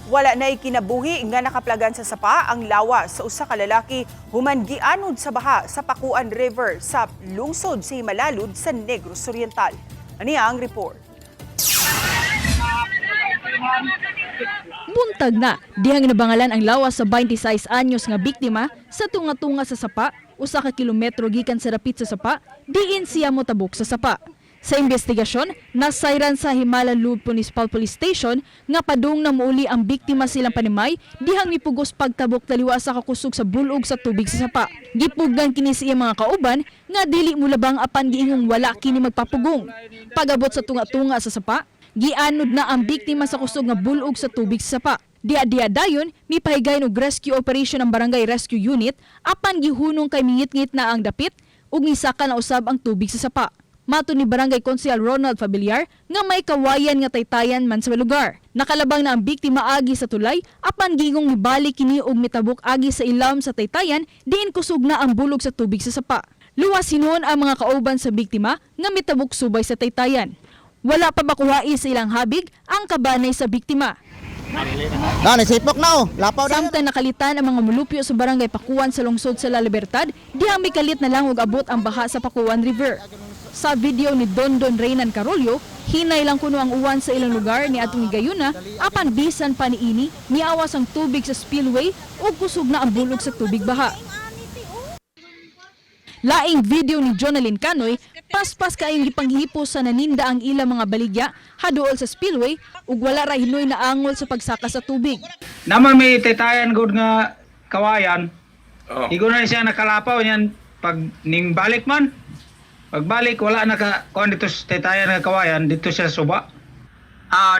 Wala na ikinabuhi nga nakaplagan sa sapa ang lawas sa usa ka lalaki human gianod sa baha sa Pakuan River sa lungsod sa Himalalud sa Negros Oriental. Ani ang report. Buntag na, dihang nabangalan ang lawas sa 26 anyos nga biktima sa tunga-tunga sa sapa, usa ka kilometro gikan sa dapit sa sapa, diin siya motabok sa sapa. Sa investigasyon, nasayran sa Himalalud Municipal Police Station nga padung na muuli ang biktima silang panimay dihang mipugos pagtabok taliwa sa kakusog sa bulog sa tubig sa sapa. Gipugdan kini sa iyang mga kauban nga dili mo labang apan giingong wala kini magpapugong. Pagabot sa tunga-tunga sa sapa, gianod na ang biktima sa kusog nga bulog sa tubig sa sapa. Dia-dia dayon, mipahigay og rescue operation ang Barangay Rescue Unit apan gihunong kay mingit-ngit na ang dapit ug nisaka na usab ang tubig sa sapa. Mato ni Barangay Konsehal Ronald Familiar nga may kawayan nga taytayan man sa lugar. Nakalabang na ang biktima agi sa tulay apan gingong mibalik kini og mitabok agi sa ilam sa taytayan diin kusog na ang bulog sa tubig sa sapa. Luwas hinuon ang mga kauban sa biktima nga mitabok subay sa taytayan. Wala pa makuhai sa ilang habig ang kabanay sa biktima. Nasipok na lapaw na. Samtang nakalitan ang mga mulupyo sa Barangay Pakuan sa lungsod sa La Libertad, dihang may kalit na lang og abot ang baha sa Pakuan River. Sa video ni Dondon Reynan Carolio, hinay lang kuno ang uwan sa ilang lugar ni atong gayuna, apan bisan pa niini, niawas ang tubig sa spillway ug kusog na ang bulog sa tubig baha. Laing video ni Jonalyn Canoy, paspas kaayong gipanghipos sa naninda ang ilang mga baligya haduol sa spillway ug wala ra hinoy na angol sa pagsaka sa tubig. Naman may taytayan gud nga kawayan. Igo na siya nakalapaw niyan pag ning balik man. Pagbalik wala na ka kuan dito sa taytayan nga kawayan dito siya sa suba.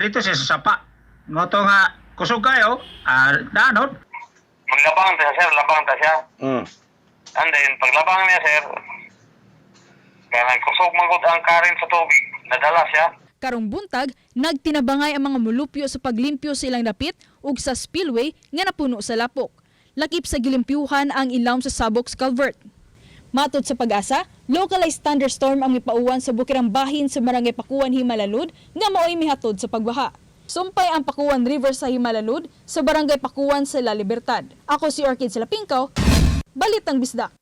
Dito siya sa sapa. Moto nga kusog kayo, danot. Maglabang ta sir, labang ta siya. And then, paglabang niya, sir, kaya nagkusog mangod ang karin sa tubig, nadala siya. Karong buntag, nagtinabangay ang mga mulupyo sa paglimpyo sa ilang dapit ug sa spillway nga napuno sa lapok. Lakip sa gilimpyuhan ang ilawom sa Sabox Culvert. Matod sa Pag-asa, localized thunderstorm ang mipauwan sa bukirang bahin sa Barangay Pakuan, Himalalud nga mao'y mihatod sa pagbaha. Sumpay ang Pakuan River sa Himalalud sa Barangay Pakuan sa La Libertad. Ako si Orchid Silapingkaw, Balitang Bisdak.